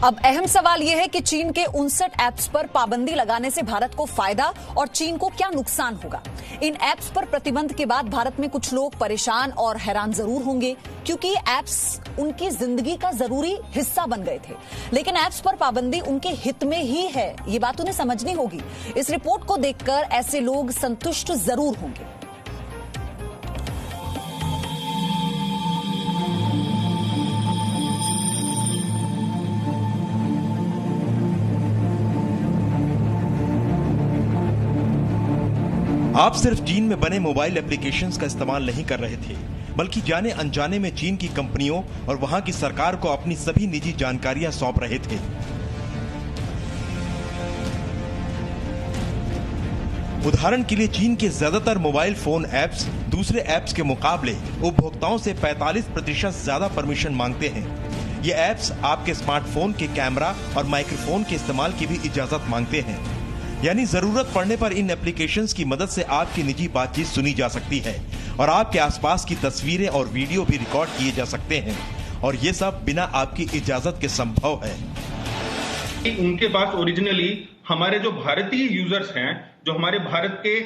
अब अहम सवाल यह है कि चीन के 59 ऐप्स पर पाबंदी लगाने से भारत को फायदा और चीन को क्या नुकसान होगा। इन ऐप्स पर प्रतिबंध के बाद भारत में कुछ लोग परेशान और हैरान जरूर होंगे, क्योंकि ये ऐप्स उनकी जिंदगी का जरूरी हिस्सा बन गए थे। लेकिन ऐप्स पर पाबंदी उनके हित में ही है, ये बात उन्हें समझनी होगी। इस रिपोर्ट को देखकर ऐसे लोग संतुष्ट जरूर होंगे। आप सिर्फ चीन में बने मोबाइल एप्लीकेशंस का इस्तेमाल नहीं कर रहे थे, बल्कि जाने अनजाने में चीन की कंपनियों और वहां की सरकार को अपनी सभी निजी जानकारियां सौंप रहे थे। उदाहरण के लिए चीन के ज्यादातर मोबाइल फोन ऐप्स दूसरे ऐप्स के मुकाबले उपभोक्ताओं से 45% ज्यादा परमिशन मांगते हैं। ये ऐप्स आपके स्मार्टफोन के कैमरा और माइक्रोफोन के इस्तेमाल की भी इजाजत मांगते हैं। यानी जरूरत पड़ने पर इन एप्लीकेशंस की मदद से आपकी निजी बातचीत सुनी जा सकती है और आपके आसपास की तस्वीरें और वीडियो भी रिकॉर्ड किए जा सकते हैं, और ये सब बिना आपकी इजाजत के संभव है। उनके पास ओरिजिनली हमारे जो भारतीय यूजर्स हैं, जो हमारे भारत के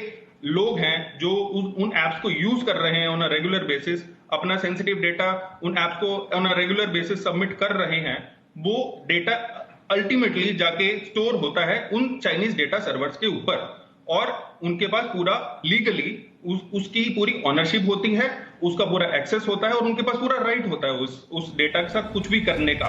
लोग हैं, जो उन एप्स को यूज कर रहे हैं ऑन अ रेगुलर बेसिस, अपना सेंसिटिव डेटा उन एप्स को on a regular basis submit कर रहे हैं, वो डेटा अल्टीमेटली जाके स्टोर होता है उन चाइनीज डेटा सर्वर्स के ऊपर, और उनके पास पूरा लीगली उसकी पूरी ऑनरशिप होती है, उसका पूरा एक्सेस होता है और उनके पास पूरा राइट होता है उस डेटा के साथ कुछ भी करने का।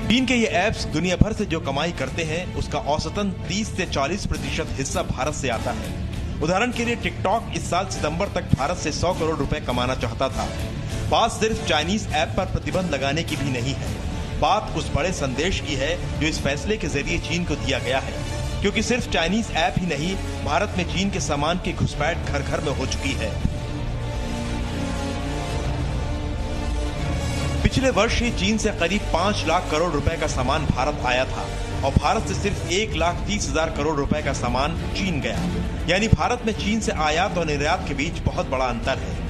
चीन के ये ऐप्स दुनिया भर से जो कमाई करते हैं उसका औसतन 30 से 40% हिस्सा भारत से आता है। उदाहरण के लिए टिकटॉक इस साल सितंबर तक भारत से 100 करोड़ रुपए कमाना चाहता था। बात सिर्फ चाइनीज ऐप पर प्रतिबंध लगाने की भी नहीं है, बात उस बड़े संदेश की है जो इस फैसले के जरिए चीन को दिया गया है, क्योंकि सिर्फ चाइनीज ऐप ही नहीं, भारत में चीन के सामान की घुसपैठ घर घर में हो चुकी है। पिछले वर्ष ही चीन से करीब 5 लाख करोड़ रुपए का सामान भारत आया था और भारत से सिर्फ 1,30,000 करोड़ रुपए का सामान चीन गया। यानी भारत में चीन से आयात और निर्यात के बीच बहुत बड़ा अंतर है।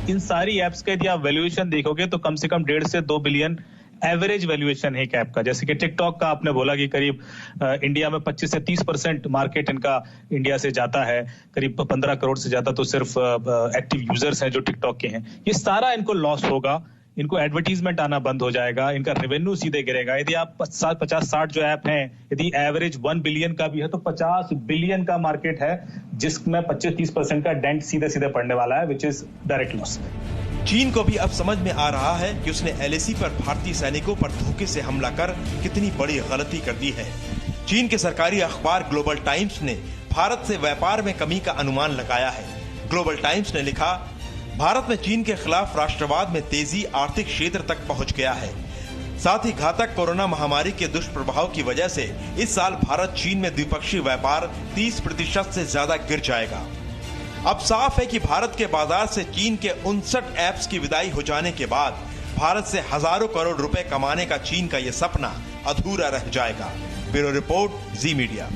इन सारी एप्स का यदि आप वैल्यूएशन देखोगे तो कम से कम 1.5 से 2 बिलियन एवरेज वैल्यूएशन है एक ऐप का। जैसे कि टिकटॉक का आपने बोला कि करीब इंडिया में 25 से 30% मार्केट इनका इंडिया से जाता है, करीब 15 करोड़ से ज्यादा तो सिर्फ एक्टिव यूजर्स हैं जो टिकटॉक के हैं। ये सारा इनको लॉस होगा, इनको एडवर्टीजमेंट आना बंद हो जाएगा, इनका रेवेन्यू सीधे गिरेगा। यदि आप 50-60 जो ऐप हैं, यदि एवरेज 1 बिलियन का भी है तो 50 बिलियन का मार्केट है, जिसमें 25-30% का डेंट सीधे सीधे पड़ने वाला है, विच इज डायरेक्ट लॉस। चीन को भी अब समझ में आ रहा है कि उसने एलएसी पर भारतीय सैनिकों पर धोखे से हमला कर कितनी बड़ी गलती कर दी है। चीन के सरकारी अखबार ग्लोबल टाइम्स ने भारत से व्यापार में कमी का अनुमान लगाया है। ग्लोबल टाइम्स ने लिखा, भारत में चीन के खिलाफ राष्ट्रवाद में तेजी आर्थिक क्षेत्र तक पहुंच गया है। साथ ही घातक कोरोना महामारी के दुष्प्रभाव की वजह से इस साल भारत चीन में द्विपक्षीय व्यापार 30% से ज्यादा गिर जाएगा। अब साफ है कि भारत के बाजार से चीन के 59 ऐप्स की विदाई हो जाने के बाद भारत से हजारों करोड़ रुपए कमाने का चीन का यह सपना अधूरा रह जाएगा। ब्यूरो रिपोर्ट, जी मीडिया।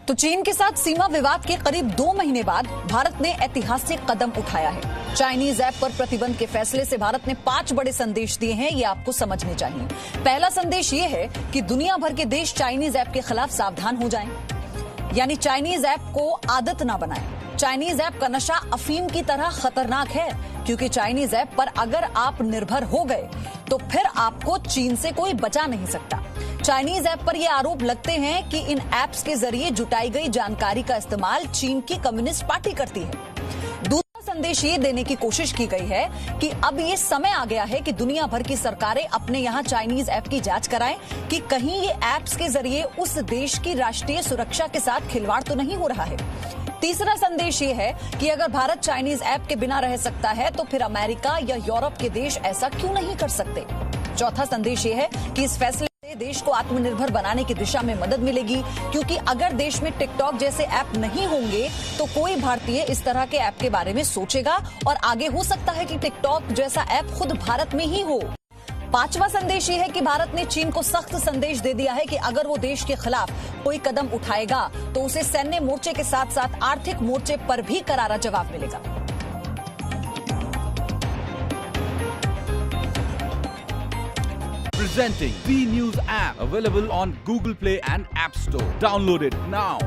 तो चीन के साथ सीमा विवाद के करीब 2 महीने बाद भारत ने ऐतिहासिक कदम उठाया है। चाइनीज ऐप पर प्रतिबंध के फैसले से भारत ने 5 बड़े संदेश दिए हैं, ये आपको समझने चाहिए। पहला संदेश ये है कि दुनिया भर के देश चाइनीज ऐप के खिलाफ सावधान हो जाएं, यानी चाइनीज ऐप को आदत ना बनाएं। चाइनीज ऐप का नशा अफीम की तरह खतरनाक है, क्योंकि चाइनीज ऐप पर अगर आप निर्भर हो गए तो फिर आपको चीन से कोई बचा नहीं सकता। चाइनीज ऐप पर यह आरोप लगते हैं कि इन ऐप्स के जरिए जुटाई गई जानकारी का इस्तेमाल चीन की कम्युनिस्ट पार्टी करती है। दूसरा संदेश ये देने की कोशिश की गई है कि अब ये समय आ गया है कि दुनिया भर की सरकारें अपने यहाँ चाइनीज ऐप की जांच कराएं कि कहीं ये ऐप्स के जरिए उस देश की राष्ट्रीय सुरक्षा के साथ खिलवाड़ तो नहीं हो रहा है। तीसरा संदेश ये है कि अगर भारत चाइनीज ऐप के बिना रह सकता है तो फिर अमेरिका या यूरोप के देश ऐसा क्यों नहीं कर सकते। चौथा संदेश ये है कि इस फैसले से देश को आत्मनिर्भर बनाने की दिशा में मदद मिलेगी, क्योंकि अगर देश में टिकटॉक जैसे ऐप नहीं होंगे तो कोई भारतीय इस तरह के ऐप के बारे में सोचेगा और आगे हो सकता है कि टिकटॉक जैसा ऐप खुद भारत में ही हो। पांचवा संदेश ये है कि भारत ने चीन को सख्त संदेश दे दिया है कि अगर वो देश के खिलाफ कोई कदम उठाएगा तो उसे सैन्य मोर्चे के साथ साथ आर्थिक मोर्चे पर भी करारा जवाब मिलेगा। Presenting V News app, available on Google Play and App Store. Download it now.